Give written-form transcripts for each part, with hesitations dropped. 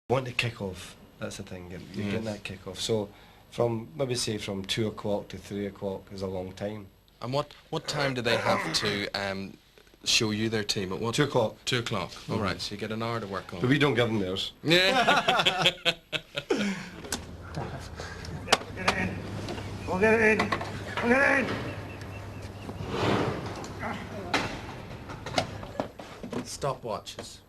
Want to kick off, that's the thing, you're getting that kick off. So from, maybe say from 2 o'clock to 3 o'clock is a long time. And what time do they have to show you their team? At what? 2 o'clock. 2 o'clock. All right, so you get an hour to work on. But we don't give them theirs. Yeah. Get it in. We'll get it in. We'll get it in. Stopwatches.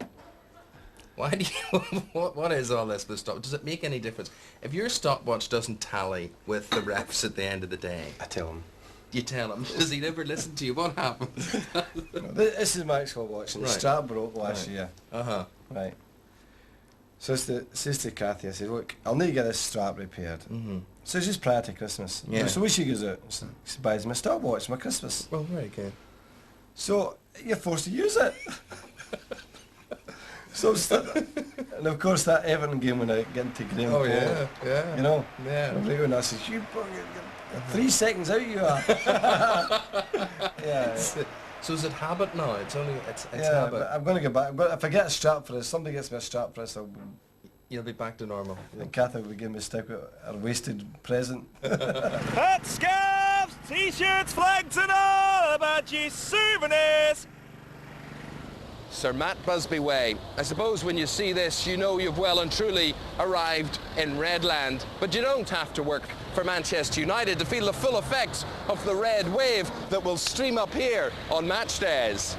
Why do you, what is all this with stop? Does it make any difference? If your stopwatch doesn't tally with the refs at the end of the day? I tell him. You tell him. Does he never listen to you? What happens? This is my actual watch, and the strap broke last year. Uh-huh. Right. So says to Kathy, I said, look, I'll need to get this strap repaired. So it's just prior to Christmas. Yeah. So when she goes out, she buys my stopwatch, my Christmas. Oh, very good. So you're forced to use it. So and of course that Everton game when I get into Graham Paul, yeah. you know, Yeah. and I said, you 3 seconds out you are. Yeah. So is it habit now? It's only it's Yeah, habit. but I'm going to go back. But if I get a strap for this, somebody gets me a strap for this, You'll be back to normal. and Cathy will give me a stick with a wasted present. Hat, scarves, t-shirts, flags and all about your souvenirs. Sir Matt Busby Way. I suppose when you see this, you know you've well and truly arrived in Redland. But you don't have to work for Manchester United to feel the full effects of the red wave that will stream up here on match days.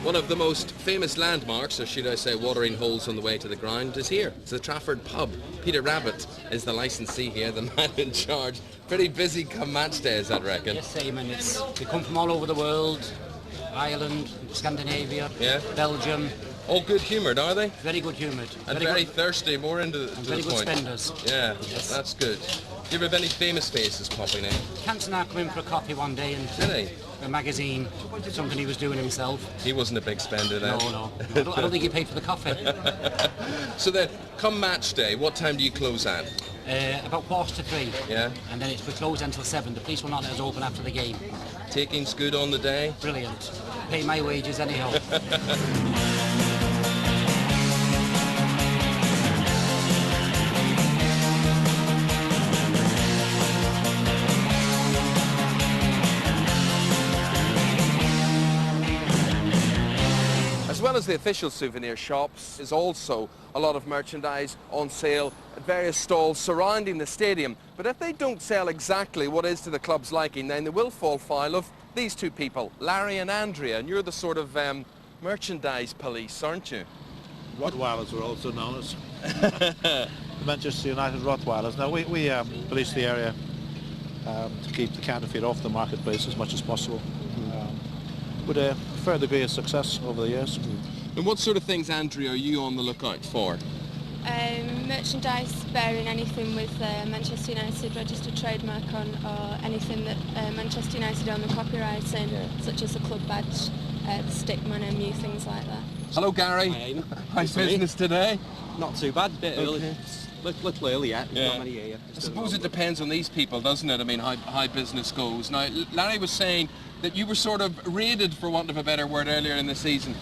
One of the most famous landmarks, or should I say watering holes on the way to the ground, is here. It's the Trafford pub. Peter Rabbit is the licensee here, the man in charge. Pretty busy come match days, I'd reckon. Yes, Simon. They come from all over the world. Ireland, Scandinavia, Belgium. All good humoured, are they? Very good humoured. And very thirsty, more into the very good point. spenders. Yeah, Yes. that's good. Do you ever have any famous faces popping in? Cantona come in for a coffee one day and Did he? a magazine, something he was doing himself. He wasn't a big spender then. No. I don't think he paid for the coffee. So then, come match day, what time do you close at? About 3:15. Yeah. And then we close until 7. The police will not let us open after the game. Taking's good on the day? Brilliant. Pay my wages anyhow. As well as the official souvenir shops, there's also a lot of merchandise on sale at various stalls surrounding the stadium. But if they don't sell exactly what is to the club's liking, then they will fall foul of these two people, Larry and Andrea, and you're the sort of merchandise police, aren't you? Rottweilers are also known as Manchester United Rottweilers. Now we police the area to keep the counterfeit off the marketplace as much as possible. With a fair degree of success over the years. And what sort of things, Andrea, are you on the lookout for? Merchandise bearing anything with Manchester United registered trademark on, or anything that Manchester United own the copyright in, such as the club badge, the stickman, MU, things like that. Hello, Gary. Hi, How's business today? Not too bad, bit early. Little early yet, Yeah. not many here. I suppose it depends on these people, doesn't it? I mean, how business goes. Now, Larry was saying that you were sort of raided, for want of a better word, earlier in the season.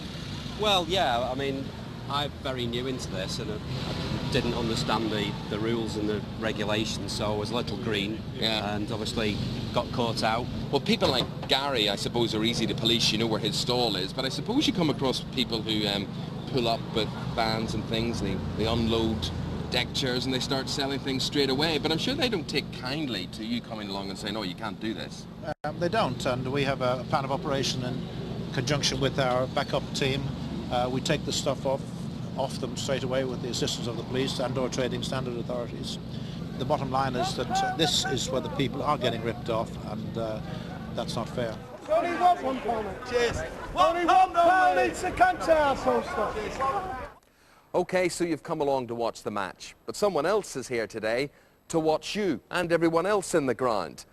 Well, yeah, I mean, I'm very new into this and I didn't understand the rules and the regulations, so I was a little green and obviously got caught out. Well, people like Gary, I suppose, are easy to police. You know where his stall is. But I suppose you come across people who pull up with vans and things. They unload deck chairs and they start selling things straight away. But I'm sure they don't take kindly to you coming along and saying, no, you can't do this. They don't, and we have a plan of operation in conjunction with our backup team. We take the stuff off them straight away with the assistance of the police and or trading standard authorities. The bottom line is that this is where the people are getting ripped off, and that's not fair. Only £1. Cheers. Only £1 each a canter, so stuff. Okay, so you've come along to watch the match, but someone else is here today to watch you and everyone else in the ground.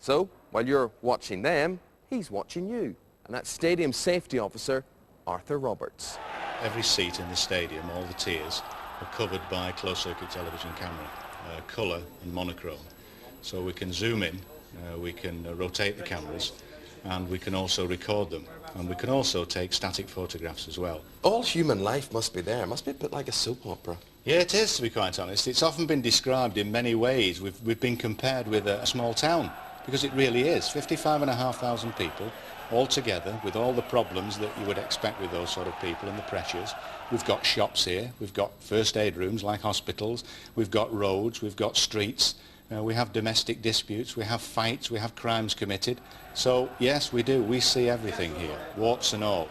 So, while you're watching them, he's watching you, and that's Stadium Safety Officer Arthur Roberts. every seat in the stadium, all the tiers, are covered by closed-circuit television camera, colour and monochrome. So we can zoom in, we can rotate the cameras, and we can also record them. And we can also take static photographs as well. All human life must be there. It must be a bit like a soap opera. Yeah, it is, to be quite honest. It's often been described in many ways. We've been compared with a small town, because it really is. 55,500 people all together with all the problems that you would expect with those sort of people and the pressures. We've got shops here, we've got first aid rooms like hospitals, we've got roads, we've got streets, we have domestic disputes, we have fights, we have crimes committed. So yes, we do, we see everything here, warts and all.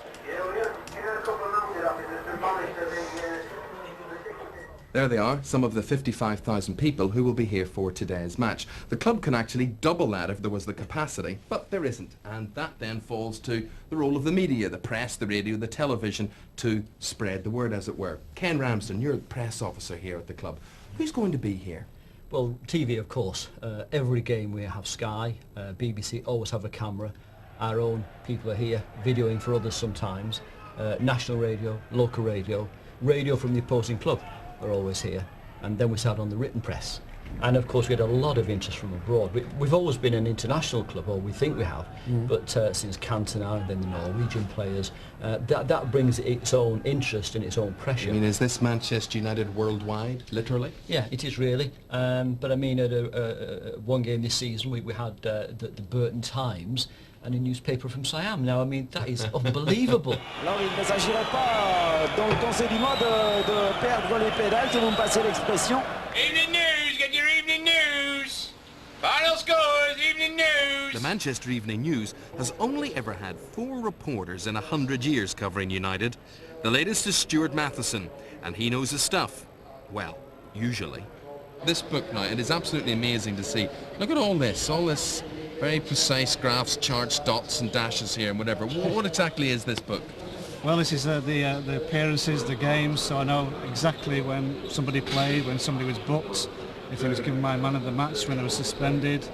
There they are, some of the 55,000 people who will be here for today's match. The club can actually double that if there was the capacity, but there isn't. And that then falls to the role of the media, the press, the radio, the television, to spread the word, as it were. Ken Ramsden, you're the press officer here at the club. Who's going to be here? Well, TV, of course. Every game we have Sky, BBC always have a camera. Our own people are here, videoing for others sometimes. National radio, local radio, radio from the opposing club are always here, and then we start on the written press. And of course we had a lot of interest from abroad. We've always been an international club, or we think we have, but since Cantona and then the Norwegian players, that brings its own interest and its own pressure. I mean, is this Manchester United worldwide, literally? Yeah, it is really. But I mean, at one game this season we had the Burton Times and a newspaper from Siam. Now, I mean, that is unbelievable. Alors, il ne s'agirait pas dans le conseil de perdre les pédales, si vous me passez l'expression. Evening news, get your evening news. Final scores, evening news. The Manchester Evening News has only ever had 4 reporters in 100 years covering United. The latest is Stuart Matheson, and he knows his stuff. Well, usually. This book now, it is absolutely amazing to see. Look at all this very precise graphs, charts, dots and dashes here and whatever. What exactly is this book? Well, this is the appearances, the games, so I know exactly when somebody played, when somebody was booked, if he was given my man of the match, when I was suspended,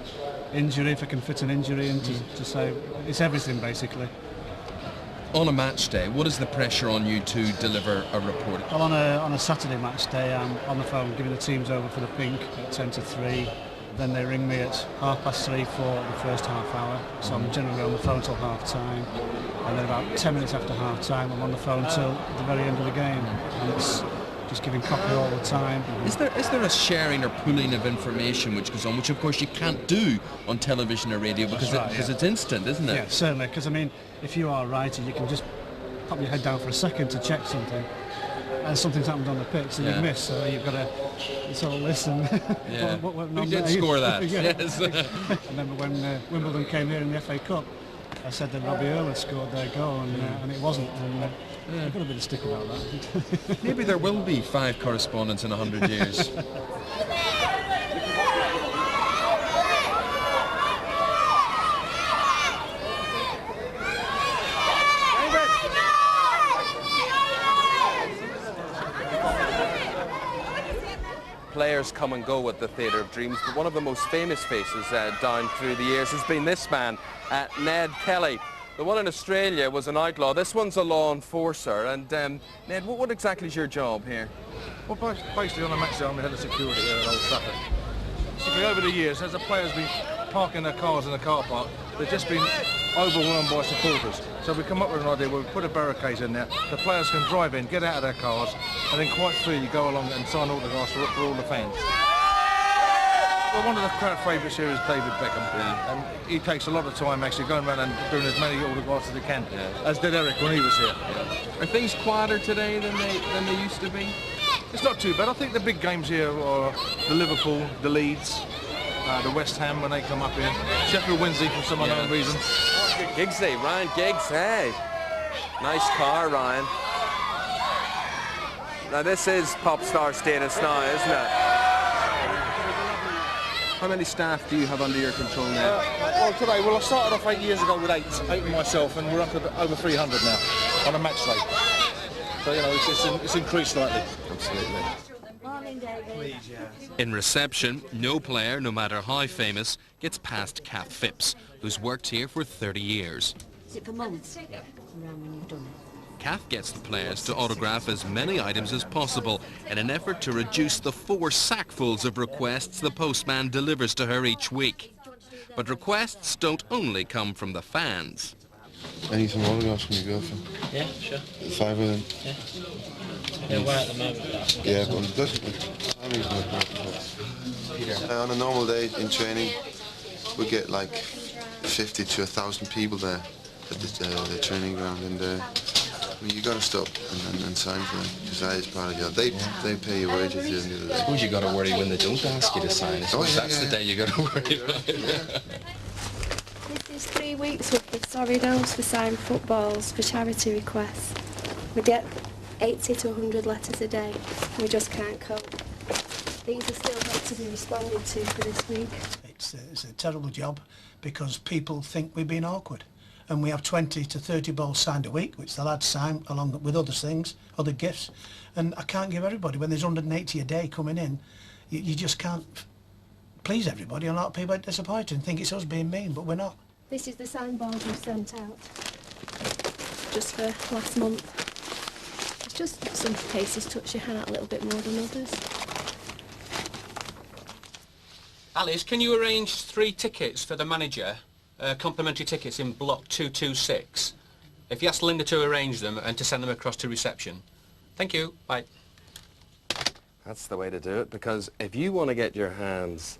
injury, if I can fit an injury in to say, it's everything basically. On a match day, what is the pressure on you to deliver a report? Well, on a Saturday match day, I'm on the phone giving the teams over for the pink at 10 to 3. Then they ring me at 3:30 for the first half hour, so I'm generally on the phone till half time, and then about 10 minutes after half time I'm on the phone till the very end of the game, and it's just giving copy all the time. Is there a sharing or pooling of information which goes on, which of course you can't do on television or radio because it's instant, isn't it? Yeah, certainly, because I mean, if you are a writer, you can just pop your head down for a second to check something, and something's happened on the pitch that you've missed, so you've got to sort of listen. Yeah. We did score that. Yes. I remember when Wimbledon came here in the FA Cup, I said that Robbie Earle had scored their goal, and it wasn't. And I've got a bit of stick about that. Maybe there will be 5 correspondents in 100 years. Players come and go at the Theatre of Dreams, but one of the most famous faces down through the years has been this man, Ned Kelly. The one in Australia was an outlaw. This one's a law enforcer. And Ned, what exactly is your job here? Well, basically on a match day, I'm the head of security here at Old Trafford. Basically, over the years, as the players been parking their cars in the car park, they've just been overwhelmed by supporters. So we come up with an idea where we put a barricade in there. The players can drive in, get out of their cars, and then quite freely go along and sign autographs for all the fans. Well, one of the crowd favourites here is David Beckham, and he takes a lot of time actually going around and doing as many autographs as he can, as did Eric when he was here. Are things quieter today than they used to be? It's not too bad. I think the big games here are the Liverpool, the Leeds, the West Ham when they come up here, Sheffield Wednesday for some unknown reason. Giggsy, Ryan Giggs, hey. Nice car, Ryan. Now this is pop star status now, isn't it? How many staff do you have under your control now? Well, I started off 8 years ago with eight myself, and we're up at over 300 now on a match day. So, you know, it's increased slightly. Absolutely. In reception, no player, no matter how famous, gets past Kath Phipps, who's worked here for 30 years. Is it for months? Yeah. Around when you've done it. Kath gets the players to autograph as many items as possible in an effort to reduce the 4 sackfuls of requests the postman delivers to her each week. But requests don't only come from the fans. I need some autographs from your girlfriend. Yeah, sure. 5 of them. Yeah. They're away at the moment. Yeah, but it doesn't. On a normal day in training, we get like 50 to 1,000 people there at the training ground, and I mean, you got to stop and sign for them, because that is part of your. They pay your wages at the end of the day. I suppose you got to worry when they don't ask you to sign. That's the day you got to worry about. This is 3 weeks worth of sorry notes for signed footballs for charity requests. We get 80 to 100 letters a day. We just can't cope. These are still yet to be responded to for this week. It's a terrible job because people think we're being awkward. And we have 20 to 30 balls signed a week, which the lads sign along with other things, other gifts. And I can't give everybody, when there's 180 a day coming in, you just can't please everybody. And a lot of people are disappointed and think it's us being mean, but we're not. This is the signed balls we've sent out, just for last month. It's just some cases touch your hand a little bit more than others. Alice, can you arrange 3 tickets for the manager, complimentary tickets in block 226? If you ask Linda to arrange them and to send them across to reception. Thank you. Bye. That's the way to do it, because if you want to get your hands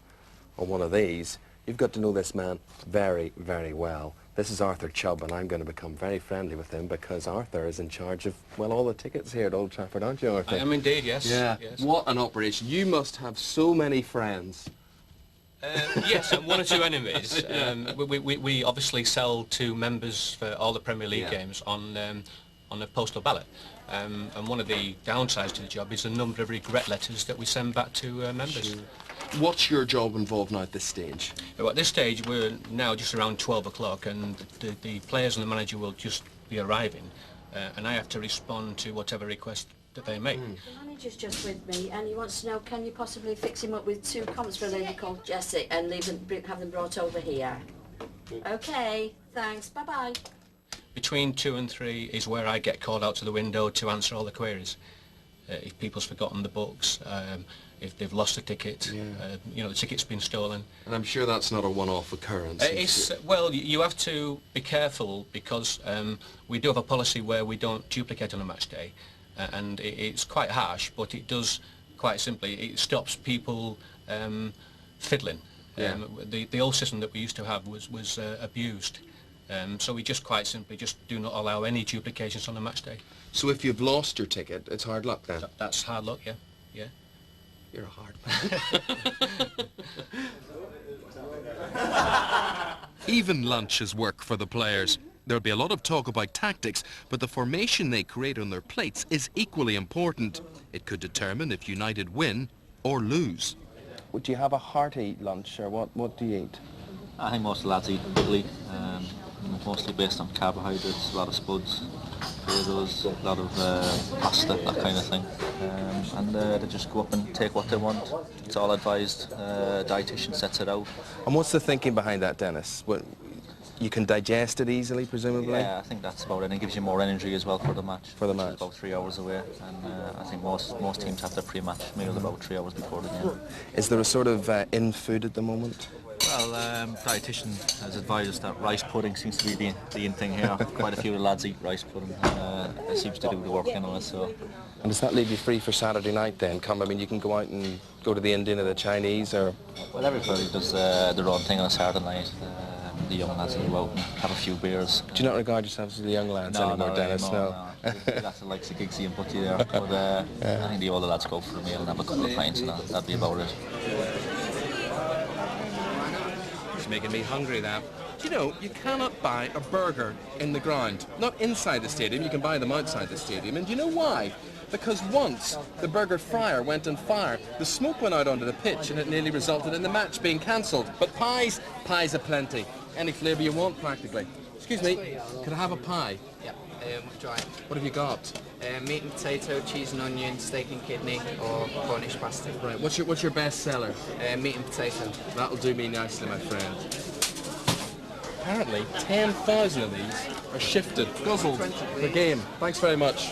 on one of these, you've got to know this man very, very well. This is Arthur Chubb, and I'm going to become very friendly with him because Arthur is in charge of, well, all the tickets here at Old Trafford, aren't you, Arthur? I am indeed, yes. Yeah. Yes. What an operation. You must have so many friends. Yes, and 1 or 2 enemies. We obviously sell to members for all the Premier League games on a postal ballot. And one of the downsides to the job is the number of regret letters that we send back to members. Sure. What's your job involved now at this stage? Well, at this stage, we're now just around 12 o'clock, and the players and the manager will just be arriving, and I have to respond to whatever request that they make. The manager's just with me, and he wants to know, can you possibly fix him up with 2 comps for a lady called Jessie and have them brought over here? Okay, thanks, bye-bye. Between 2 and 3 is where I get called out to the window to answer all the queries. If people's forgotten the books, if they've lost a ticket, you know, the ticket's been stolen. And I'm sure that's not a one-off occurrence. Well, you have to be careful because we do have a policy where we don't duplicate on a match day, and it's quite harsh, but it does, quite simply, it stops people fiddling. The old system that we used to have was abused. So we just quite simply just do not allow any duplications on a match day. So if you've lost your ticket, it's hard luck then? That's hard luck, yeah. Yeah. You're a hard man. Even lunch is work for the players. There'll be a lot of talk about tactics, but the formation they create on their plates is equally important. It could determine if United win or lose. Would you have a hearty lunch, or what do you eat? I think most lads eat quickly, mostly based on carbohydrates, a lot of spuds, potatoes, a lot of pasta, that kind of thing. And they just go up and take what they want. It's all advised, dietitian sets it out. And what's the thinking behind that, Dennis? You can digest it easily, presumably? Yeah, I think that's about it. And it gives you more energy as well for the match. For the match. It's about 3 hours away, and I think most teams have their pre-match meals about 3 hours before the game. Is there a sort of in-food at the moment? Well, dietitian has advised us that rice pudding seems to be the in thing here. Quite a few of the lads eat rice pudding. It seems to do the work anyway, so. And does that leave you free for Saturday night then? I mean, you can go out and go to the Indian or the Chinese, or? Well, everybody does their own thing on a Saturday night. The young lads will go out and have a few beers. Do you not regard yourselves as the young lads anymore, Dennis? No. That's the likes of Giggsy and Butty there. But I think the older lads go for a meal and have a couple of pints, and that'd be about it. It's making me hungry now. Do you know, you cannot buy a burger in the ground. Not inside the stadium, you can buy them outside the stadium. And do you know why? Because once the burger fryer went on fire, the smoke went out onto the pitch and it nearly resulted in the match being cancelled. But pies aplenty. Any flavour you want, practically. Excuse me, could I have a pie? Yep, dry. What have you got? Meat and potato, cheese and onion, steak and kidney, or Cornish pasty. Right, what's your best seller? Meat and potato. That'll do me nicely, my friend. Apparently, 10,000 of these are shifted, guzzled the game. Thanks very much.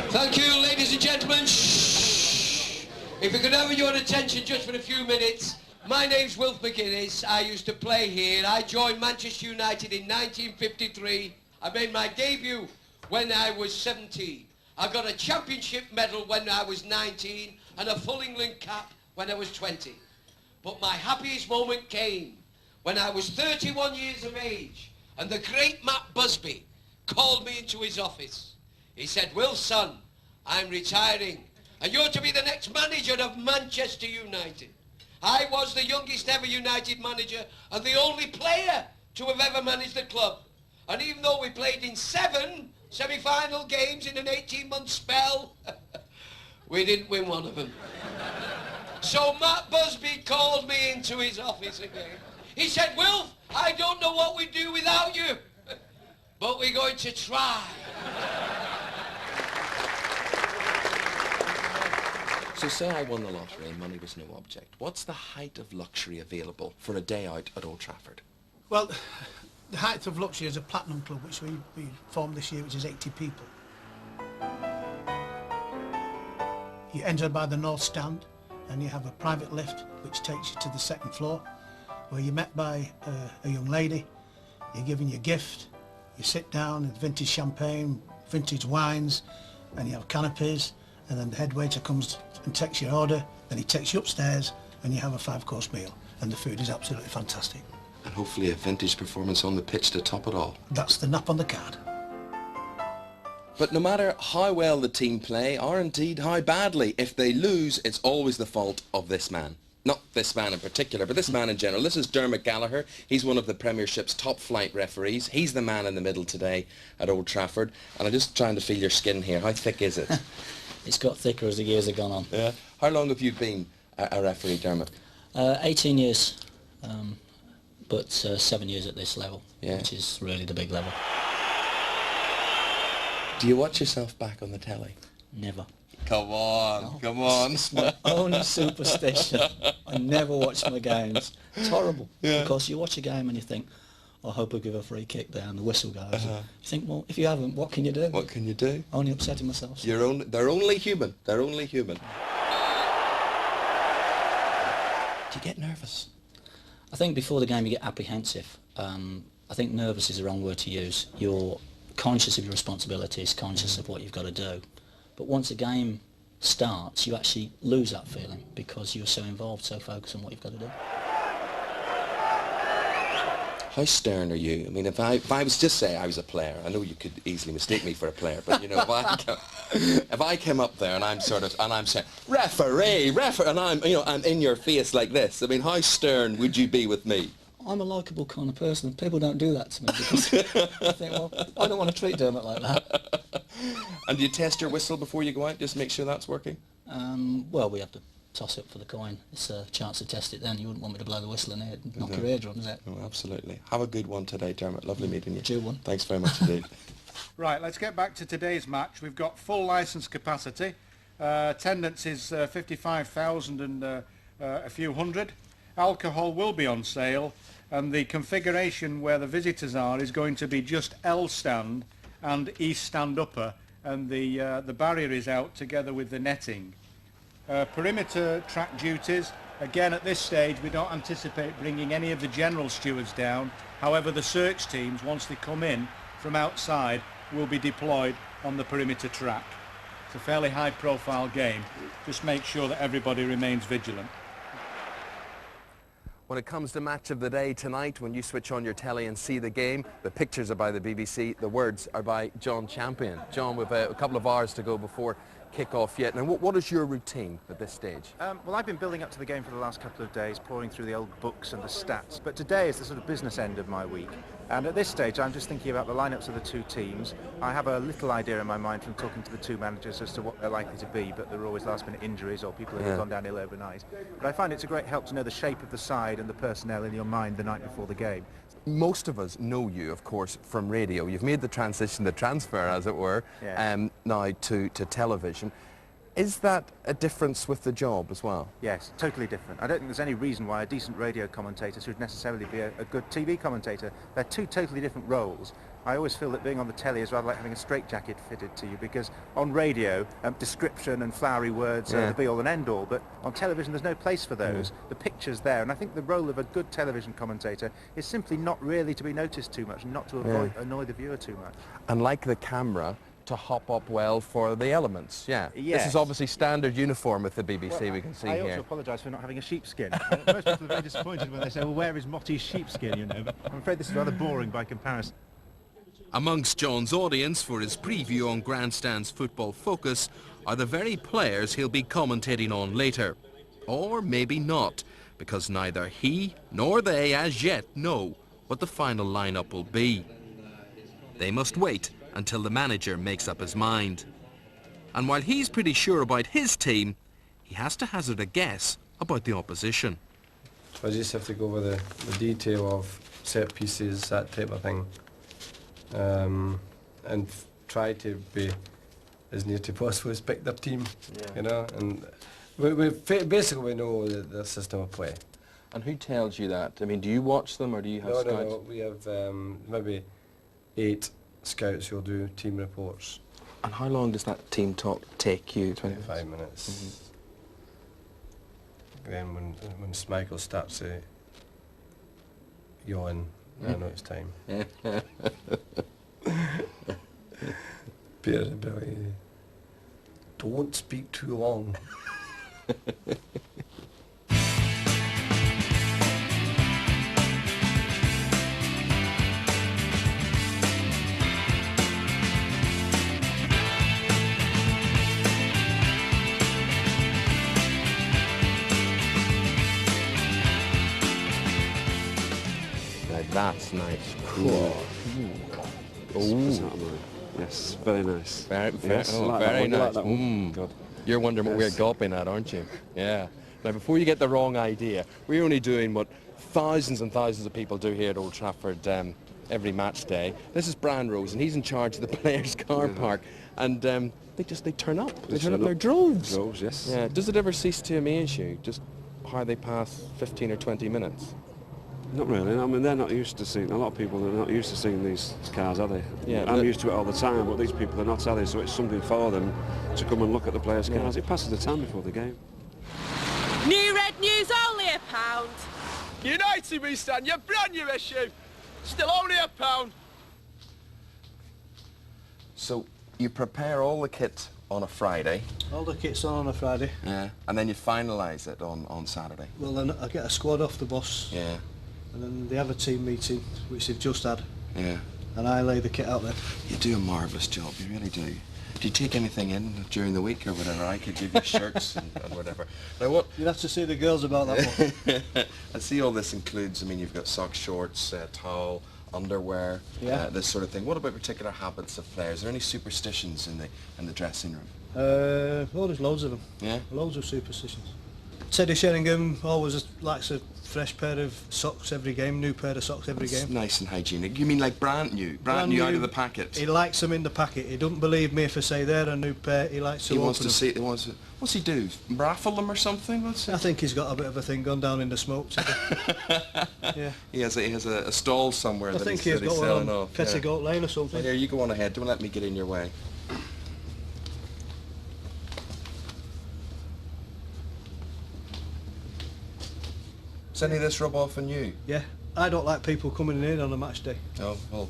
Thank you, ladies and gentlemen. Shh. If we could have your attention just for a few minutes. My name's Wilf McGuinness. I used to play here. I joined Manchester United in 1953. I made my debut when I was 17. I got a championship medal when I was 19 and a full England cap when I was 20. But my happiest moment came when I was 31 years of age and the great Matt Busby called me into his office. He said, "Will, son, I'm retiring and you're to be the next manager of Manchester United." I was the youngest ever United manager and the only player to have ever managed the club. And even though we played in 7 semi-final games in an 18-month spell, we didn't win one of them. So Matt Busby called me into his office again. He said, "Wilf, I don't know what we'd do without you, but we're going to try." So say I won the lottery and money was no object. What's the height of luxury available for a day out at Old Trafford? Well, the height of luxury is a platinum club, which we formed this year, which is 80 people. You enter by the north stand and you have a private lift which takes you to the second floor where you're met by a young lady. You're given your gift, you sit down with vintage champagne, vintage wines, and you have canopies, and then the head waiter comes and takes your order, then he takes you upstairs and you have a 5-course meal, and the food is absolutely fantastic. And hopefully a vintage performance on the pitch to top it all. That's the nap on the card. But no matter how well the team play, or indeed how badly, if they lose, it's always the fault of this man. Not this man in particular, but this man in general. This is Dermot Gallagher. He's one of the Premiership's top flight referees. He's the man in the middle today at Old Trafford. And I'm just trying to feel your skin here. How thick is it? It's got thicker as the years have gone on. Yeah. How long have you been a referee, Dermot? 18 years, but 7 years at this level, Yeah. which is really the big level. Do you watch yourself back on the telly? Never. Come on, come on. It's my own superstition. I never watch my games. It's horrible, because you watch a game and you think, I hope I give a free kick there, and the whistle goes. You think, well, if you haven't, what can you do? What can you do? Only upsetting myself. They're only human. They're only human. Do you get nervous? I think before the game you get apprehensive. I think nervous is the wrong word to use. You're conscious of your responsibilities, conscious of what you've got to do. But once a game starts, you actually lose that feeling because you're so involved, so focused on what you've got to do. How stern are you? I mean, if I was just say I was a player, I know you could easily mistake me for a player, but you know, if I came up there and I'm saying referee, and I'm in your face like this. I mean, how stern would you be with me? I'm a likeable kind of person, and people don't do that to me because I think, well, I don't want to treat Dermot like that. And do you test your whistle before you go out, just make sure that's working? Well, we have to toss it for the coin. It's a chance to test it then. You wouldn't want me to blow the whistle in here and knock your eardrum, is it? Oh, absolutely. Have a good one today, Dermot. Lovely meeting you. Due one. Thanks very much indeed. Right, let's get back to today's match. We've got full licence capacity. Attendance is 55,000 and a few hundred. Alcohol will be on sale, and the configuration where the visitors are is going to be just L stand and East stand upper, and the barrier is out together with the netting. Perimeter track duties, again at this stage we don't anticipate bringing any of the general stewards down. However, the search teams, once they come in from outside, will be deployed on the perimeter track. It's a fairly high profile game. Just make sure that everybody remains vigilant. When it comes to match of the day tonight, when you switch on your telly and see the game, the pictures are by the BBC, the words are by John Champion. John, we've a couple of hours to go before kick off yet. Now, what is your routine at this stage? Well, I've been building up to the game for the last couple of days, pouring through the old books and the stats. But today is the sort of business end of my week. And at this stage, I'm just thinking about the lineups of the two teams. I have a little idea in my mind from talking to the two managers as to what they're likely to be, but there are always last-minute injuries or people who have gone down ill overnight. But I find it's a great help to know the shape of the side and the personnel in your mind the night before the game. Most of us know you, of course, from radio. You've made the transition, the transfer, as it were, now to television. Is that a difference with the job as well? Yes, totally different. I don't think there's any reason why a decent radio commentator should necessarily be a good TV commentator. They're two totally different roles. I always feel that being on the telly is rather like having a straitjacket fitted to you, because on radio, description and flowery words are the be-all and end-all, but on television there's no place for those. The picture's there, and I think the role of a good television commentator is simply not really to be noticed too much and not to annoy the viewer too much. And like the camera, to hop up well for the elements, Yes. This is obviously standard uniform with the BBC, we can see I here. also apologise for not having a sheepskin. Most people are very disappointed when they say, well, where is Motty's sheepskin, you know, but I'm afraid this is rather boring by comparison. Amongst John's audience for his preview on Grandstand's Football Focus are the very players he'll be commentating on later. Or maybe not, because neither he nor they as yet know what the final lineup will be. They must wait until the manager makes up his mind. And while he's pretty sure about his team, he has to hazard a guess about the opposition. I just have to go over the detail of set pieces, that type of thing, and try to be as near to possible as picked up team, you know. And basically we know the system of play. And who tells you that? I mean, do you watch them or do you have scouts? No, we have maybe 8 scouts who'll do team reports. And how long does that team talk take you? 25 minutes. Then when Michael starts to yawn, I know it's time. Peter, don't speak too long. That's nice. Cool. Ooh. Yes, very nice. Very yes, like very nice. God. You're wondering what we're gulping at, aren't you? Yeah. Now, before you get the wrong idea, we're only doing what thousands and thousands of people do here at Old Trafford every match day. This is Brian Rose, and he's in charge of the players' car park, and they turn up. They turn up in their droves. Droves, yes. Yeah. Does it ever cease to amaze you just how they pass 15 or 20 minutes? Not really. I mean, they're not used to seeing. A lot of people are not used to seeing these cars, are they? Yeah. I'm used to it all the time, but these people are not, are they? So it's something for them to come and look at the players' cars. It passes the time before the game. New red news, only £1. United we stand, your brand new issue. Still only £1. So you prepare all the kit on a Friday. All the kit's on a Friday. Yeah. And then you finalise it on Saturday. Well, then I get a squad off the bus. Yeah. And then they have a team meeting, which they've just had. Yeah. And I lay the kit out there. You do a marvellous job, you really do. Do you take anything in during the week or whatever? I could give you shirts and whatever. Now what? You'd have to see the girls about that one. I see all this includes, I mean, you've got socks, shorts, towel, underwear, this sort of thing. What about particular habits of players? Are there any superstitions in the dressing room? Oh, there's loads of them. Yeah? Loads of superstitions. Teddy Sheringham always likes a fresh pair of socks every game, new pair of socks every game. Nice and hygienic. You mean like brand new out of the packet? He likes them in the packet. He doesn't believe me if I say they're a new pair. He likes to. He wants to see. He wants to. What's he do? Raffle them or something? I think he's got a bit of a thing gone down in the smoke. Yeah. He has a stall somewhere I that think he's got selling one on off. Petticoat Lane or something. Well, here, you go on ahead. Don't let me get in your way. Does any of this rub off on you? Yeah. I don't like people coming in on a match day. Oh, well,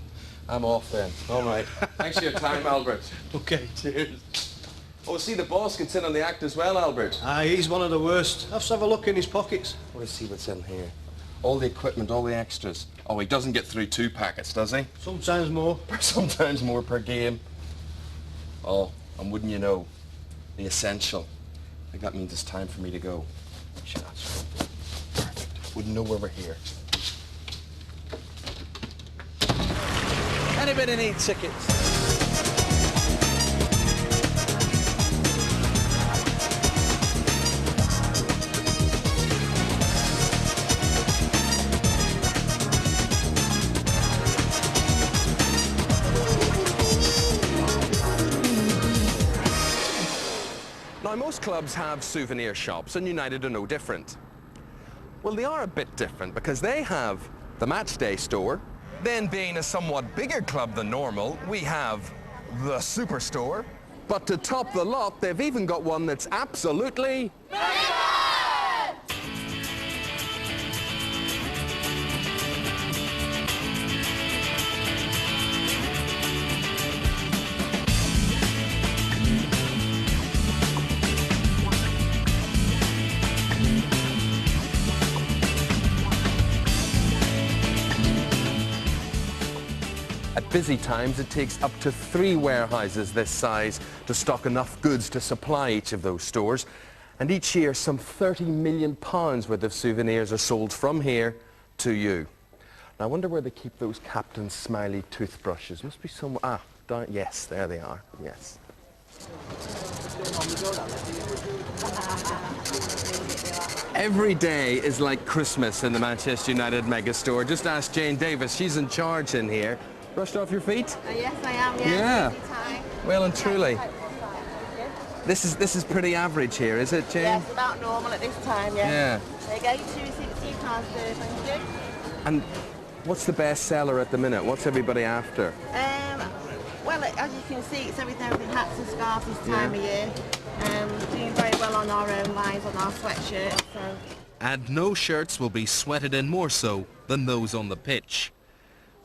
I'm off then. All right. Thanks for your time, Albert. Okay. Cheers. Oh, see, the boss can sit on the act as well, Albert. He's one of the worst. Let's have a look in his pockets. I want to see what's in here. All the equipment, all the extras. Oh, he doesn't get through 2 packets, does he? Sometimes more. Sometimes more per game. Oh, and wouldn't you know, the essential. I think that means it's time for me to go. Sure, that's perfect. Wouldn't know where we're here. Anybody need tickets? Now, most clubs have souvenir shops, and United are no different. Well, they are a bit different because they have the Matchday store. Then, being a somewhat bigger club than normal, we have the Superstore. But to top the lot, they've even got one that's absolutely... At busy times, it takes up to 3 warehouses this size to stock enough goods to supply each of those stores. And each year, some £30 million worth of souvenirs are sold from here to you. Now, I wonder where they keep those Captain Smiley toothbrushes. Must be somewhere... Ah, down, yes, there they are, yes. Every day is like Christmas in the Manchester United megastore. Just ask Jane Davis, she's in charge in here. Brushed off your feet? Yes, I am, yes. Yeah. Well and truly. This is pretty average here, is it, Jane? Yes, about normal at this time, yes. Yeah. There you go, £260 there, thank you. And what's the best seller at the minute? What's everybody after? Well, as you can see, it's everything from hats and scarves this time of year. Doing very well on our own lines, on our sweatshirts, so... And no shirts will be sweated in more so than those on the pitch.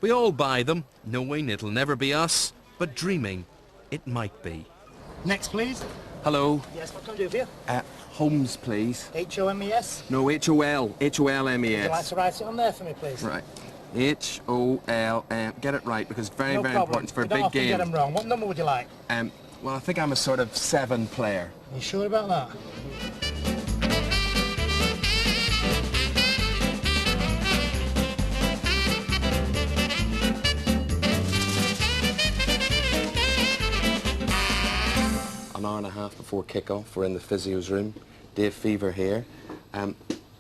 We all buy them, knowing it'll never be us, but dreaming it might be. Next, please. Hello. Yes, what can I do for you? Holmes, please. H-O-M-E-S? No, H-O-L. H-O-L-M-E-S. Would you like to write it on there for me, please? Right. H-O-L-M. Get it right, because it's very, No very problem. important for a You don't big often game. get them wrong. What number would you like? Well, I think I'm a sort of 7 player. You sure about that? An hour and a half before kick-off, we're in the physio's room. Dave Fever here.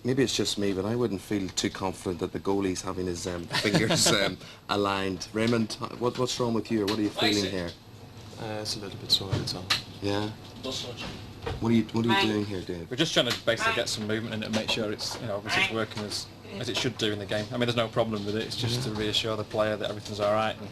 Maybe it's just me, but I wouldn't feel too confident that the goalie's having his fingers aligned. Raymond, what's wrong with you, or what are you feeling here? It's a little bit sore, that's all. Yeah? What are you doing here, Dave? We're just trying to basically get some movement in it and make sure it's, obviously it's working as it should do in the game. I mean, there's no problem with it. It's just to reassure the player that everything's all right, and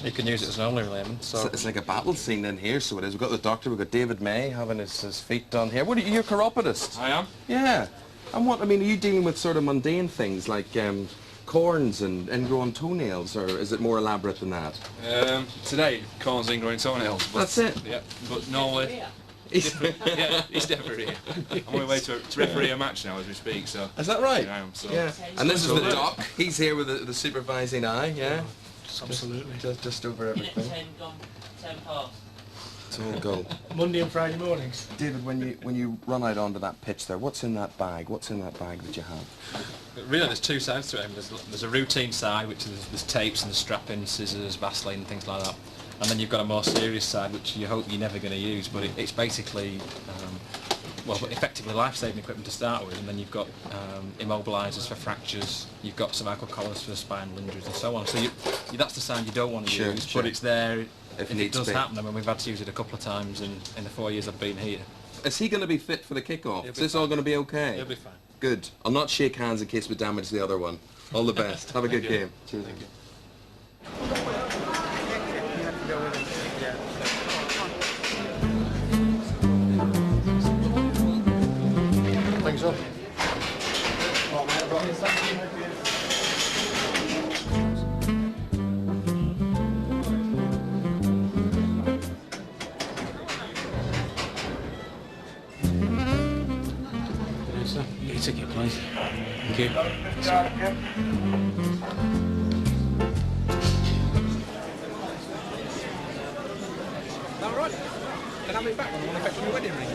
he can use it as an only layman. So it's like a battle scene in here, so it is. We've got the doctor, we've got David May having his feet done here. What are you, you're a chiropodist? I am. Yeah. And what, I mean, are you dealing with sort of mundane things like corns and ingrown toenails, or is it more elaborate than that? Today, corns, ingrowing toenails. But, that's it? Yeah, but normally... He's definitely here. I'm on my way to referee a match now as we speak, so... Is that right? I am, so... Yeah. And this is the doc. He's here with the supervising eye, yeah? Absolutely. Just over everything. 10 past. It's all go. Monday and Friday mornings. David, when you run out onto that pitch there, what's in that bag? What's in that bag that you have? Really, there's 2 sides to it. There's a routine side, which is there's tapes and strapping, scissors, Vaseline, and things like that. And then you've got a more serious side, which you hope you're never going to use, but it's basically, well, effectively life-saving equipment to start with, and then you've got immobilisers for fractures, you've got cervical collars for spinal injuries and so on. So that's the side you don't want to use, but it's there if it does happen. I mean, we've had to use it a couple of times in the 4 years I've been here. Is he going to be fit for the kick-off? Is this all going to be okay? He'll be fine. Good. I'll not shake hands in case we damage the other one. All the best. Have a good game. Cheers. Thank you. Thanks, sir. Your ticket, please. Thank you. All right. have it back when I want to fetch my wedding ring.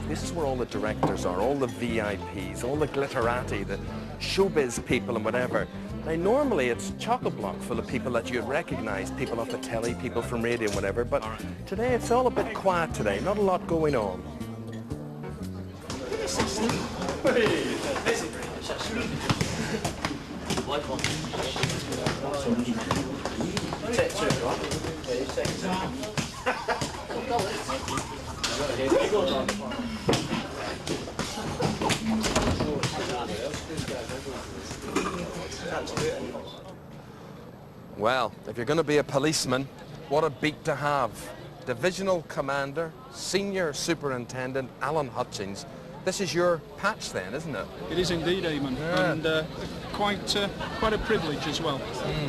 This is where all the directors are, all the VIPs, all the glitterati, the showbiz people and whatever. Now normally it's chock-a-block full of people that you'd recognise, people off the telly, people from radio and whatever, but today it's all a bit quiet today, not a lot going on. Well, if you're going to be a policeman, what a beat to have. Divisional Commander, Senior Superintendent Alan Hutchins. This is your patch then, isn't it? It is indeed, Eamon, and quite a privilege as well.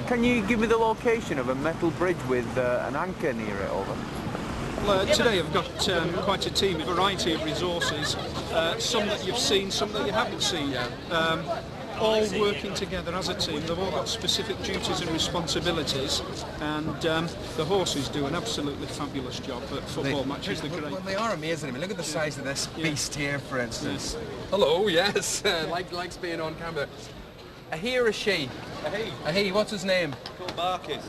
Can you give me the location of a metal bridge with an anchor near it, over? Well, today I've got quite a team, a variety of resources, some that you've seen, some that you haven't seen. All working together as a team. They've all got specific duties and responsibilities, and the horses do an absolutely fabulous job at football matches. They're great. Well, they are amazing. I mean, look at the size of this beast here, for instance. Hello, yes, likes being on camera. A he or a she? A he. A he. What's his name? Called Barkis.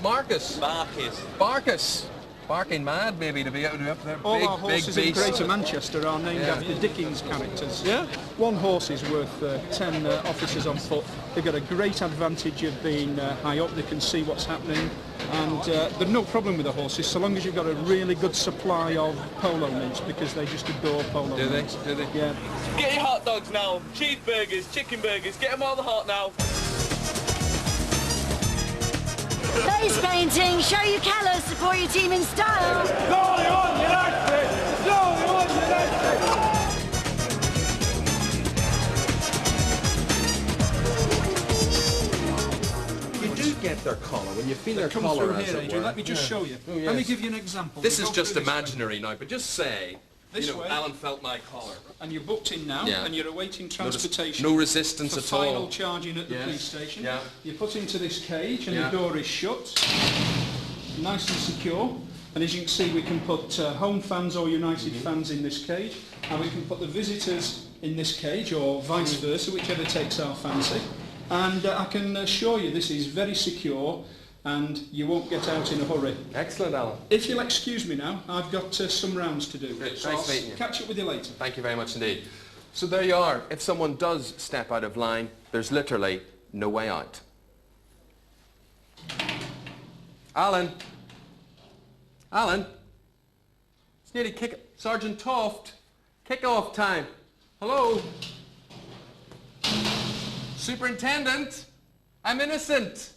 Marcus. Barkis. Barkis. Barking mad, maybe, to be able to be up there. All big, our horses in Greater Manchester are named after Dickens characters. Yeah? One horse is worth 10 officers on foot. They've got a great advantage of being high up. They can see what's happening, and there's no problem with the horses so long as you've got a really good supply of polo mints, because they just adore polo mints. Do they? Yeah. Get your hot dogs now. Cheeseburgers, chicken burgers, get them all the hot now. Face painting, show your colours, support your team in style. Slowly on, United! Slowly on, United! You do get their collar when you feel their Come collar. through here, Adrian. Let me just show you. Oh, Let me yes. give you an example. This We'll is go just through this imaginary now, but just say, This you know, way. Alan felt my collar. And you're booked in now, Yeah. and you're awaiting No transportation. no resistance for at all. final charging at the Yes. police station. Yeah. You're put into this cage, and Yeah. the door is shut, nice and secure. And as you can see, we can put home fans or United fans in this cage, and we can put the visitors in this cage, or vice versa, whichever takes our fancy. And I can assure you this is very secure, and you won't get out in a hurry. Excellent, Alan. If you'll excuse me now, I've got some rounds to do. Good. So Nice I'll meeting you. catch up with you later. Thank you very much indeed. So there you are. If someone does step out of line, there's literally no way out. Alan. Alan. It's nearly Sergeant Toft. Kick-off time. Hello. Superintendent. I'm innocent.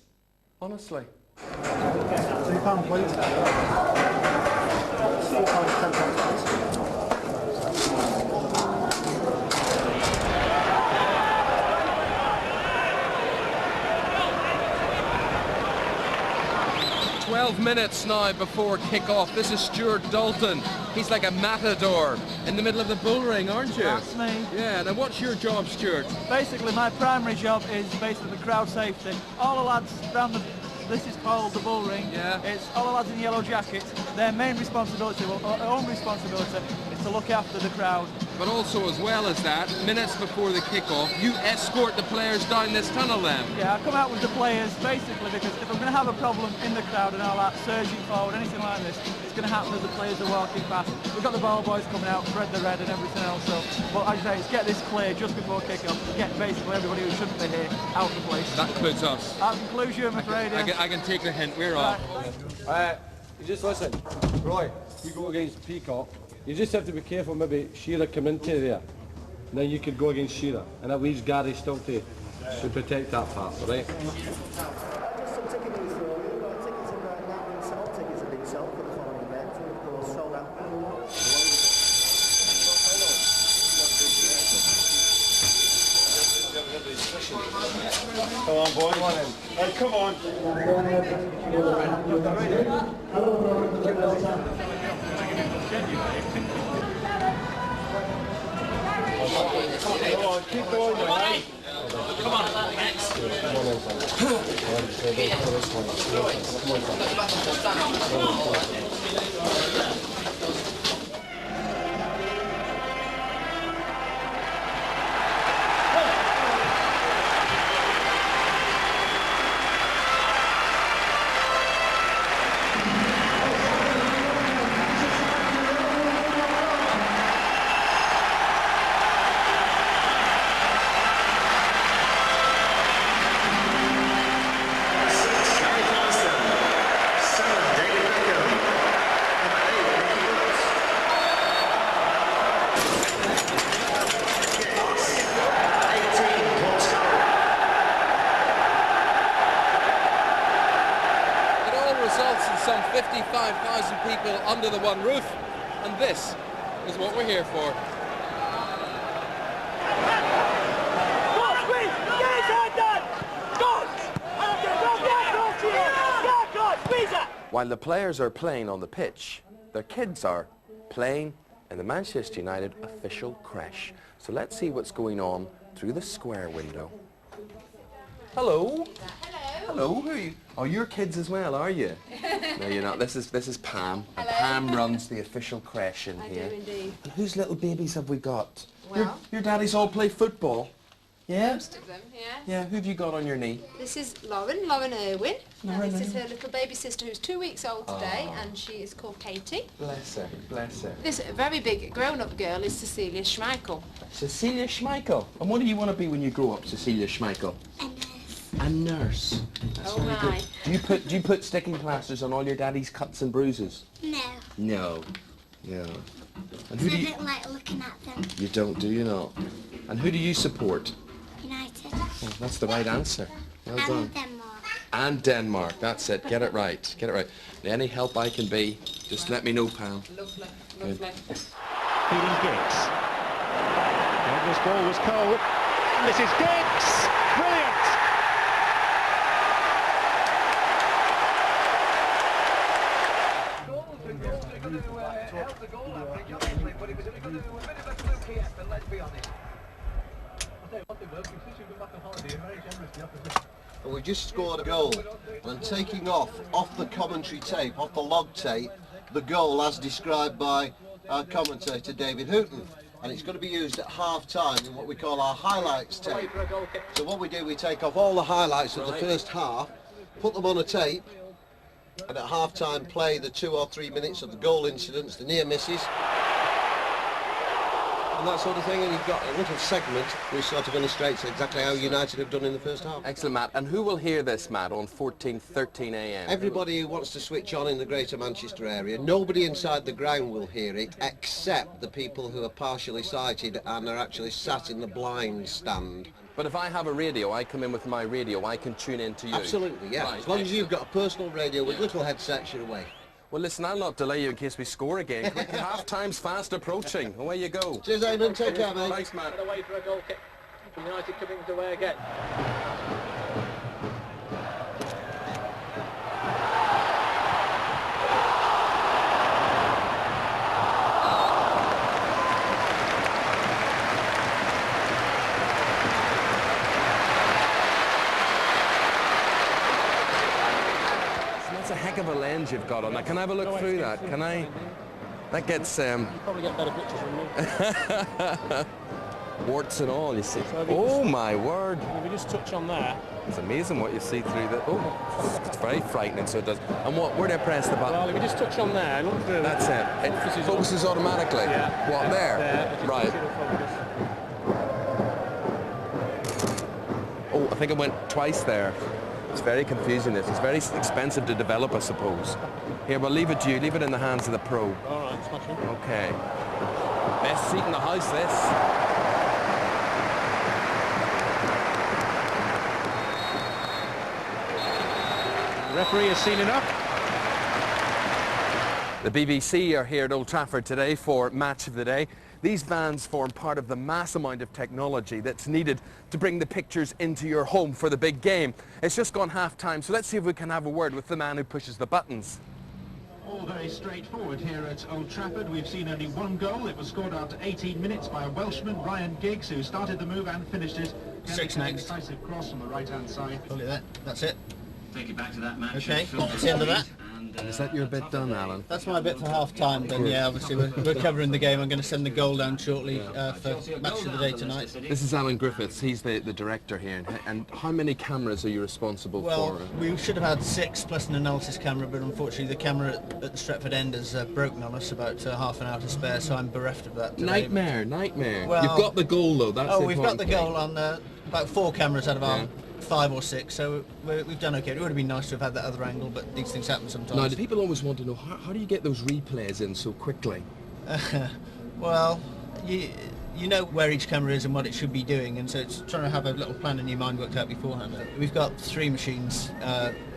Honestly. £2, please. £4.10, 12 minutes now before kick-off. This is Stuart Dalton. He's like a matador in the middle of the bull ring, aren't you? That's me. Yeah, now what's your job, Stuart? Basically, my primary job is basically crowd safety. All the lads around this is called the bull ring. Yeah. It's all the lads in yellow jackets. Their main responsibility, or own responsibility, is to look after the crowd. But also, as well as that, minutes before the kick-off, you escort the players down this tunnel then? Yeah, I come out with the players basically because if I'm going to have a problem in the crowd and all that, surging forward, anything like this, it's going to happen as the players are walking past. We've got the ball boys coming out, Fred the Red and everything else. So, but as I say, it's get this clear just before kick-off, get basically everybody who shouldn't be here out of the place. That includes us. That includes you, I'm afraid. I can take the hint, we're off. You just listen, Roy, you go against Peacock, you just have to be careful maybe Shearer come into there, and then you could go against Shearer, and that leaves Gary still to protect that part, all right? Come on, boy. Come on in. Hey, come on. Come on, keep going, mate. Come on, Max. Some 55,000 people under the one roof, and this is what we're here for. While the players are playing on the pitch, their kids are playing in the Manchester United official creche. So let's see what's going on through the square window. Hello. Hello, who are you? Oh, you're kids as well, are you? No, you're not. This is Pam. And Pam runs the official creche in here. I do indeed. And whose little babies have we got? Well, your daddies all play football? Yeah? Most of them, yeah. Yeah, who have you got on your knee? This is Lauren Irwin. Lauren This is her little baby sister who's 2 weeks old today, and she is called Katie. Bless her, bless her. This very big grown-up girl is Cecilia Schmeichel. Cecilia Schmeichel. And what do you want to be when you grow up, Cecilia Schmeichel? A nurse. That's Oh very my. good. Do you put sticking plasters on all your daddy's cuts and bruises? No. No. No. And who I do you... don't like looking at them. You don't, do you not? And who do you support? United. Oh, that's the right answer. Well done. And Denmark. And Denmark. That's it. Get it right. Get it right. Any help I can be, just let me know, pal. Lovely, Good. lovely. Feeding Giggs. And this ball was cold. And this is Giggs! Brilliant! And we just scored a goal, and taking off the commentary tape, off the log tape, the goal as described by our commentator David Houghton, and it's going to be used at half-time in what we call our highlights tape. So what we do, we take off all the highlights of the first half, put them on a tape, and at half-time play the 2 or 3 minutes of the goal incidents, the near misses, and that sort of thing, and you've got a little segment which sort of illustrates exactly how United have done in the first half. Excellent, Matt. And who will hear this, Matt, on 14:13 a.m? Everybody who wants to switch on in the Greater Manchester area. Nobody inside the ground will hear it, except the people who are partially sighted and are actually sat in the blind stand. But if I have a radio, I come in with my radio, I can tune in to you? Absolutely, yeah. Right, As long as you've got a personal radio with little headsets, you're away. Well, listen, I'll not delay you in case we score again. Half-time's fast approaching. Away you go. Cheers, Eamon. Take care, mate. Thanks, Matt. Away for a goal kick. United coming away again. That's a heck of a lens you've got on that. Can I have a look through that? Can I? That gets You probably get better pictures than me. warts and all, you see. So if you Oh just- my word. If we just touch on there. It's amazing what you see through the... Oh, it's very frightening, so it does. And what? Where do I press the button? Well, if we just touch on there, look through. That's it. It focuses automatically. Yeah. What, there? There. Right. It'll focus. Oh, I think it went twice there. It's very confusing, this. It's very expensive to develop, I suppose. Here, we'll leave it to you. Leave it in the hands of the pro. All right, smashing. Okay. Best seat in the house, this. The referee has seen enough. The BBC are here at Old Trafford today for Match of the Day. These vans form part of the mass amount of technology that's needed to bring the pictures into your home for the big game. It's just gone half-time, so let's see if we can have a word with the man who pushes the buttons. All very straightforward here at Old Trafford. We've seen only one goal. It was scored after 18 minutes by a Welshman, Ryan Giggs, who started the move and finished it. 6 next. Decisive cross on the right-hand side. Call it that. That's it. Take it back to that match. Okay, that's the end of that. Is that your bit done, Alan? That's my bit for half-time. Then, yeah, obviously we're covering the game. I'm going to send the goal down shortly for match of the day tonight. This is Alan Griffiths. He's the director here. And how many cameras are you responsible Well, for? we should have had 6 plus an analysis camera, but unfortunately the camera at the Stretford end has broken on us about half an hour to spare, so I'm bereft of that today. Nightmare. Well, you've got the goal though. That's oh, the we've got the important goal thing. on about 4 cameras out of our 5 or 6, so we've done okay. It would have been nice to have had that other angle, but these things happen sometimes. Now, people always want to know, how do you get those replays in so quickly? Well, you know where each camera is and what it should be doing, and so it's trying to have a little plan in your mind worked out beforehand. We've got 3 machines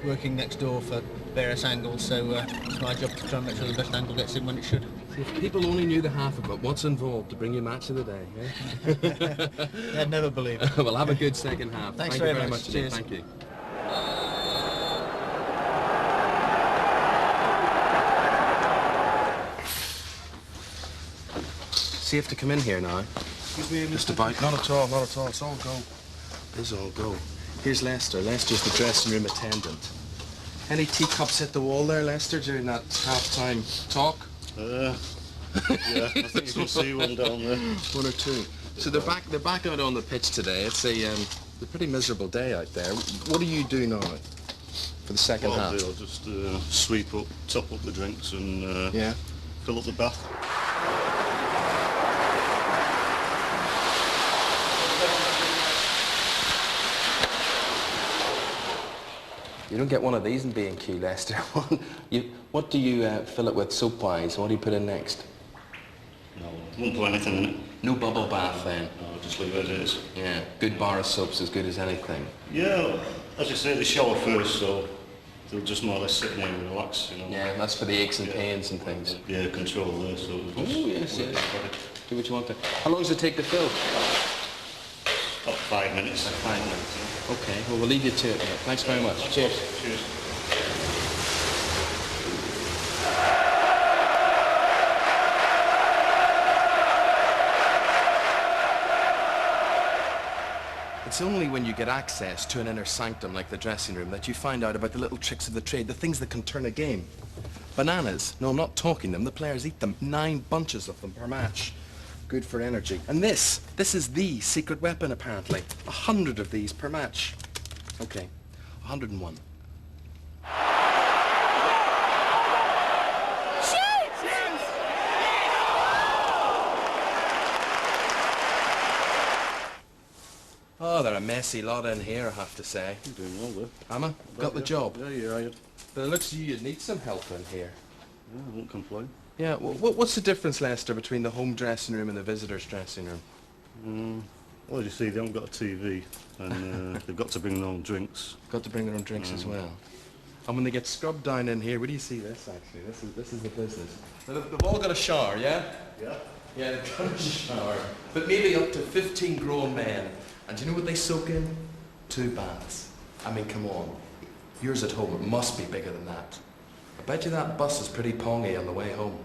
working next door for various angles, so it's my job to try and make sure the best angle gets in when it should. See, if people only knew the half of it, what's involved to bring you match of the day? Eh? They'd never believe it. We'll have a good second half. Thanks Thank you very much. indeed. Cheers. Thank you. Safe to come in here now? Excuse me, Mr. Bite. Not at all, not at all. It's all go. It's all go. Here's Lester. Lester's the dressing room attendant. Any teacups at the wall there, Lester, during that half-time talk? Yeah, I think you can see one down there. 1 or 2. So they're back out on the pitch today. It's a pretty miserable day out there. What do you do now for the second half? I'll just sweep up, top up the drinks and fill up the bath. You don't get one of these in B&Q, Lester. What do you fill it with soap-wise? What do you put in next? No, won't put anything in it. No bubble bath then? No, just leave it as it is. Yeah, good bar of soap's as good as anything. Yeah, as you say, they shower first, so they'll just more or less sit there and relax, you know. Yeah, that's for the aches and pains and things. Yeah, control there, so... Oh, yes. Do what you want to. How long does it take to fill? About 5 minutes. 5 minutes. Okay, well, we'll leave you to it. Thanks very much. Cheers. Cheers. It's only when you get access to an inner sanctum like the dressing room that you find out about the little tricks of the trade, the things that can turn a game. Bananas. No, I'm not talking them. The players eat them. 9 bunches of them per match. Good for energy. And this is the secret weapon, apparently. 100 of these per match. Okay, 101. Oh, they're a messy lot in here, I have to say. You're doing well there. Am I? Got the job? Yeah, I But it looks to you need some help in here. Yeah, I won't complain. Yeah, what's the difference, Lester, between the home dressing room and the visitors' dressing room? Well, as you see, they haven't got a TV, and they've got to bring their own drinks. Got to bring their own drinks as well. And when they get scrubbed down in here, where do you see this, actually? This is the business. They've all got a shower, yeah? Yeah. Yeah, they've got a shower. But maybe up to 15 grown men. And do you know what they soak in? 2 baths. I mean, come on. Yours at home, it must be bigger than that. I bet you that bus is pretty pongy on the way home.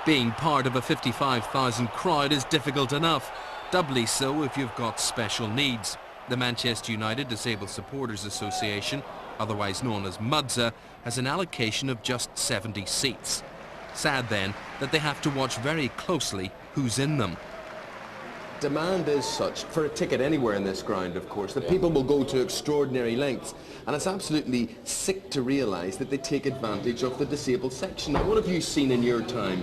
Being part of a 55,000 crowd is difficult enough, doubly so if you've got special needs. The Manchester United Disabled Supporters Association, otherwise known as MUDSA, has an allocation of just 70 seats. Sad then that they have to watch very closely who's in them. Demand is such, for a ticket anywhere in this ground, of course, that people will go to extraordinary lengths. And it's absolutely sick to realise that they take advantage of the disabled section. Now, what have you seen in your time?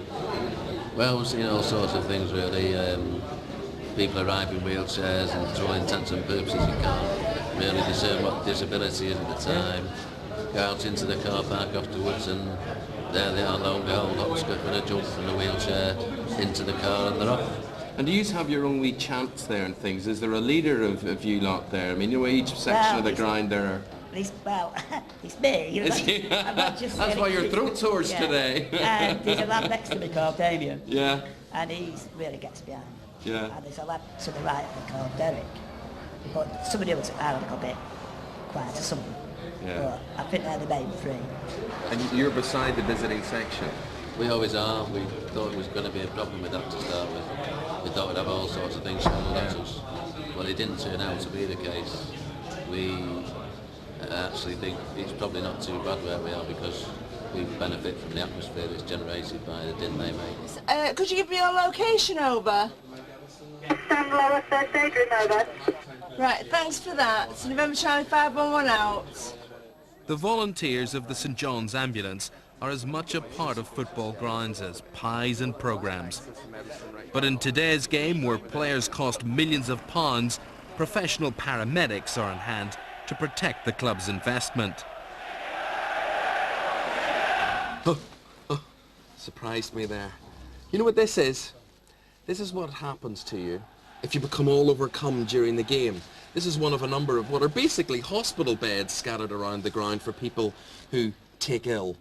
Well, we've seen all sorts of things, really. People arrive in wheelchairs, and to all intents and purposes you can't really discern what disability is at the time. Go out into the car park afterwards, and there they are, lo and behold, hop, skip and a jump from the wheelchair into the car, and they're off. And do you have your own wee chants there and things? Is there a leader of you lot there? I mean, you know, each section of the ground there are... It's me. You know, That's why your throat's hoarse today. And there's a lad next to me called Damien. Yeah. And he really gets behind. Yeah. And there's a lad to the right of me called Derek. But somebody else are a little bit quieter, some Yeah. But I think they're the main three. And you're beside the visiting section. We always are. We thought it was going to be a problem with that to start with. We thought we'd have all sorts of things thrown at us. Well, it didn't turn out to be the case. We actually think it's probably not too bad where we are because we benefit from the atmosphere that's generated by the din they make. Could you give me your location over? Lower First Aid Room over. Right, thanks for that. It's November Charlie 511 out. The volunteers of the St John's Ambulance are as much a part of football grounds as pies and programmes. But in today's game, where players cost millions of pounds, professional paramedics are on hand to protect the club's investment. Surprised me there. You know what this is? This is what happens to you if you become all overcome during the game. This is one of a number of what are basically hospital beds scattered around the ground for people who take ill,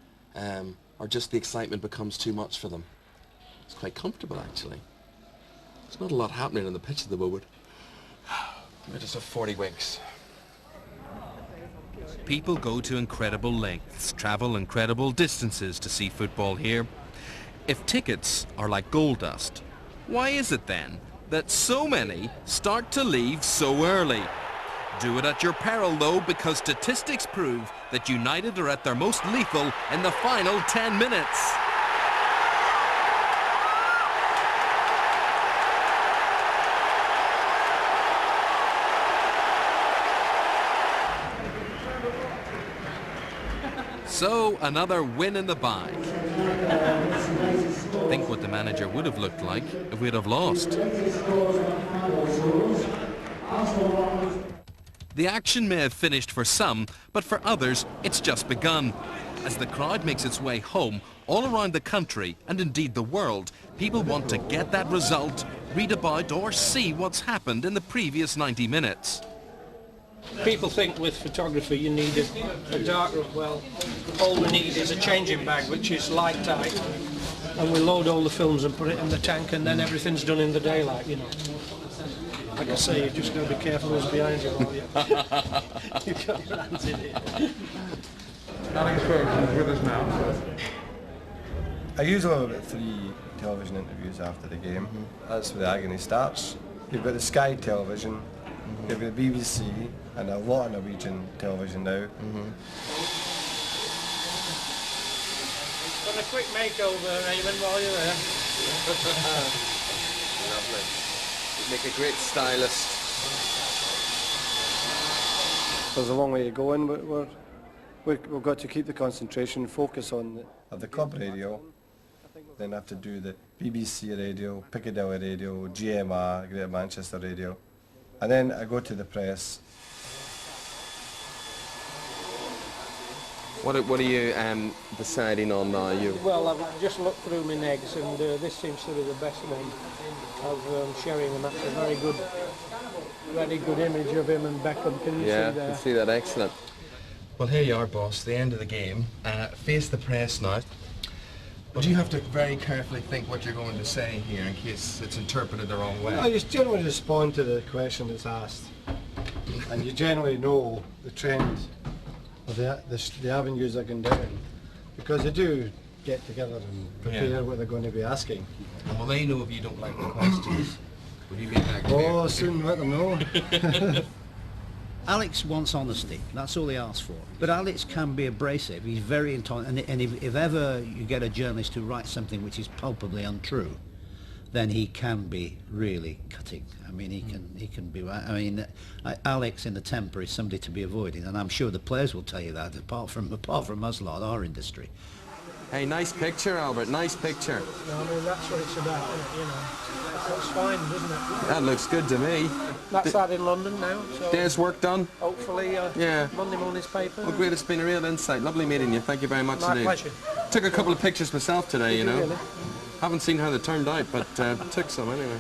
or just the excitement becomes too much for them. It's quite comfortable, actually. There's not a lot happening on the pitch at the moment. I just have 40 winks. People go to incredible lengths, travel incredible distances to see football here. If tickets are like gold dust, why is it then that so many start to leave so early? Do it at your peril though, because statistics prove that United are at their most lethal in the final 10 minutes. So, another win in the bag. Think what the manager would have looked like if we'd have lost. The action may have finished for some, but for others it's just begun. As the crowd makes its way home, all around the country, and indeed the world, people want to get that result, read about or see what's happened in the previous 90 minutes. People think with photography you need a dark room. Well, all we need is a changing bag which is light tight, and we load all the films and put it in the tank, and then everything's done in the daylight, you know. Like I say, you've just got to be careful who's behind you while you've got your hands in it. Alex Ferguson's with us now. I usually have about 3 television interviews after the game. That's where the agony starts. You've got the Sky television, you've got the BBC, and a lot of Norwegian television now. Got a quick makeover, Raymond, while you're there. Lovely. You'd make a great stylist. There's a long way to go, and we've got to keep the concentration, focus on the club radio. Then I have to do the BBC radio, Piccadilly radio, GMR, Greater Manchester radio. And then I go to the press. What are you deciding on now? Well, I've just looked through my negs, and this seems to be the best one of Sheringham. That's a very good image of him and Beckham. Can you see there? Yeah, I can see that. Excellent. Well, here you are, boss. The end of the game. Face the press now. But you have to very carefully think what you're going to say here in case it's interpreted the wrong way. I just generally respond to the question that's asked, and you generally know the trend of the avenues they're going down, because they do get together and prepare what they're going to be asking. And will they know if you don't like the questions? Will you get back to Oh, soon let them know. Alex wants honesty. That's all he asks for. But Alex can be abrasive. He's very intolerant. And if ever you get a journalist who writes something which is palpably untrue, then he can be really cutting. I mean, he can be. I mean, Alex in the temper is somebody to be avoided, and I'm sure the players will tell you that. Apart from us lot, our industry. Hey, nice picture, Albert. Nice picture. I mean, that's what it's about, isn't it? You know, that's fine, doesn't it? That looks good to me. That's out in London now. So day's work done. Hopefully, Monday morning's paper. Well, great. It's been a real insight. Lovely meeting you. Thank you very much indeed. My pleasure. Took a couple of pictures myself today, you know. Really? Haven't seen how they turned out, but took some anyway.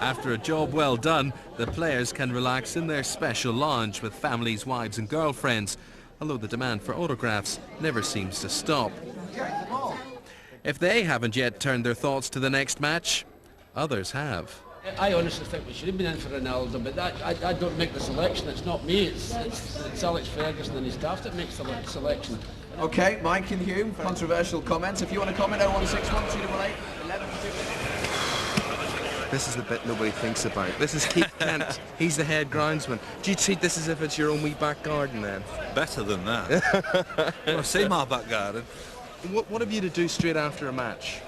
After a job well done, the players can relax in their special lounge with families, wives and girlfriends, although the demand for autographs never seems to stop. If they haven't yet turned their thoughts to the next match, others have. I honestly think we should have been in for Ronaldo, but I don't make the selection. It's not me. It's Alex Ferguson and his staff that makes the selection. Okay, Mike and Hume, controversial comments. If you want to comment, 0161 288 11. This is the bit nobody thinks about. This is Keith Kent. He's the head groundsman. Do you treat this as if it's your own wee back garden then? Better than that. You want to see my back garden? What have you to do straight after a match?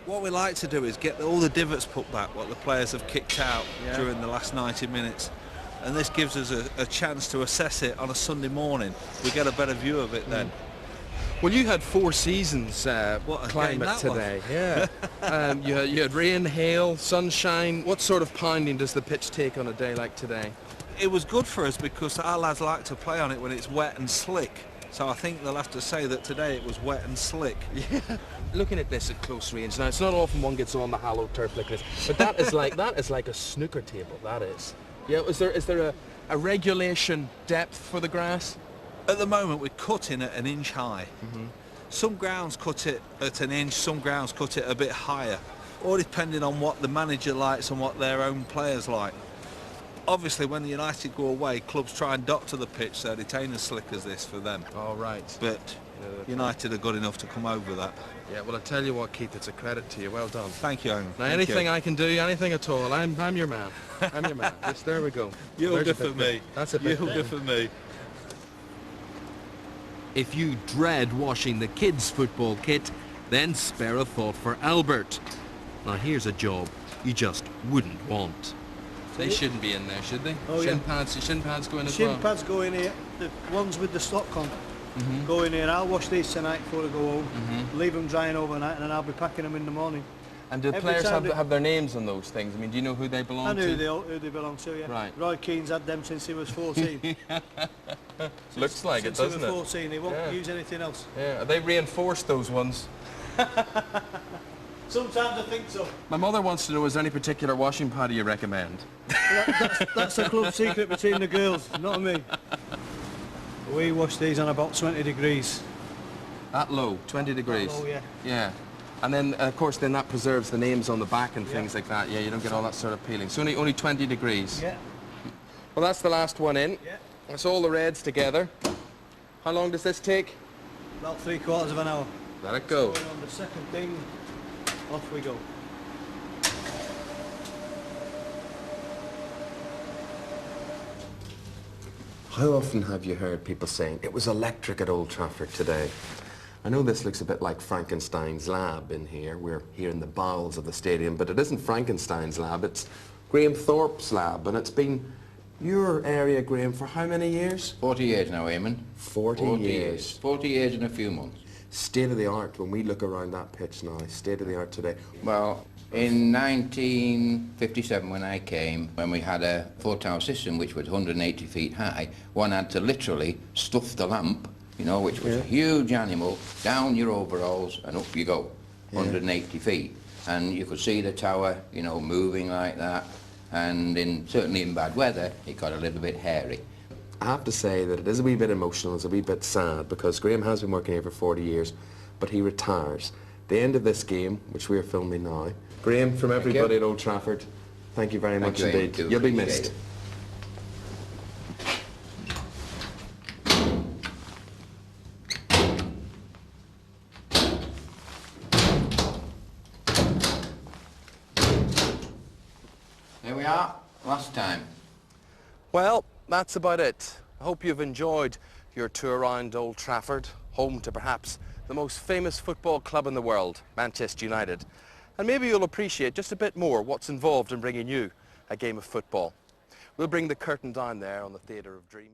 What we like to do is get all the divots put back, what the players have kicked out during the last 90 minutes. And this gives us a chance to assess it on a Sunday morning. We get a better view of it then. Well, you had 4 seasons climate today. Yeah. You had rain, hail, sunshine. What sort of pounding does the pitch take on a day like today? It was good for us because our lads like to play on it when it's wet and slick. So I think they'll have to say that today it was wet and slick. Yeah. Looking at this at close range, now it's not often one gets on the hallowed turf like this, but that is like a snooker table, that is. Yeah, is there a regulation depth for the grass? At the moment we're cutting at an inch high. Some grounds cut it at an inch, some grounds cut it a bit higher, all depending on what the manager likes and what their own players like. Obviously, when the United go away, clubs try and doctor the pitch so it ain't as slick as this for them. All right. But United are good enough to come over that. Yeah, well, I tell you what, Keith, it's a credit to you. Well done. Thank you, Owen. Now, anything I can do, anything at all, I'm your man. I'm your man. Just, there we go. You'll do for me. That's a bit. You'll do for me. If you dread washing the kids' football kit, then spare a thought for Albert. Now, here's a job you just wouldn't want. They shouldn't be in there, should they? Oh, shin pads go in as well. Shin pads go in here. The ones with the stock on go in here. I'll wash these tonight before I go home. Leave them drying overnight, and then I'll be packing them in the morning. And do players have their names on those things? I mean, do you know who they belong to? I know who they belong to, yeah. Right. Roy Keane's had them since he was 14. Looks like it, doesn't it? Since he was 14, he won't use anything else. Yeah, are they reinforced, those ones? Sometimes I think so. My mother wants to know, is there any particular washing powder you recommend? That's a club secret between the girls, not me. We wash these on about 20 degrees. That low, 20 degrees? That low, yeah. Yeah. And then, of course, then that preserves the names on the back and things like that. Yeah, you don't get all that sort of peeling. So only 20 degrees? Yeah. Well, that's the last one in. Yeah. That's all the reds together. How long does this take? About 3/4 of an hour. Let it go. Going on the second thing, off we go. How often have you heard people saying, it was electric at Old Trafford today? I know this looks a bit like Frankenstein's lab in here. We're here in the bowels of the stadium, but it isn't Frankenstein's lab, it's Graham Thorpe's lab, and it's been your area, Graham, for how many years? 40 years now, Eamon. 40 years. 40 years in a few months. State of the art when we look around that pitch now, state of the art today. Well, in 1957 when I came, when we had a 4-tower system which was 180 feet high, one had to literally stuff the lamp, you know, which was a huge animal, down your overalls and up you go, 180 feet. And you could see the tower, you know, moving like that. And certainly in bad weather, it got a little bit hairy. I have to say that it is a wee bit emotional, it's a wee bit sad, because Graham has been working here for 40 years, but he retires. The end of this game, which we are filming now. Graham, from everybody at Old Trafford, thank you very much indeed. You'll be missed. There we are, last time. Well, that's about it. I hope you've enjoyed your tour around Old Trafford, home to perhaps the most famous football club in the world, Manchester United. And maybe you'll appreciate just a bit more what's involved in bringing you a game of football. We'll bring the curtain down there on the Theatre of Dreams.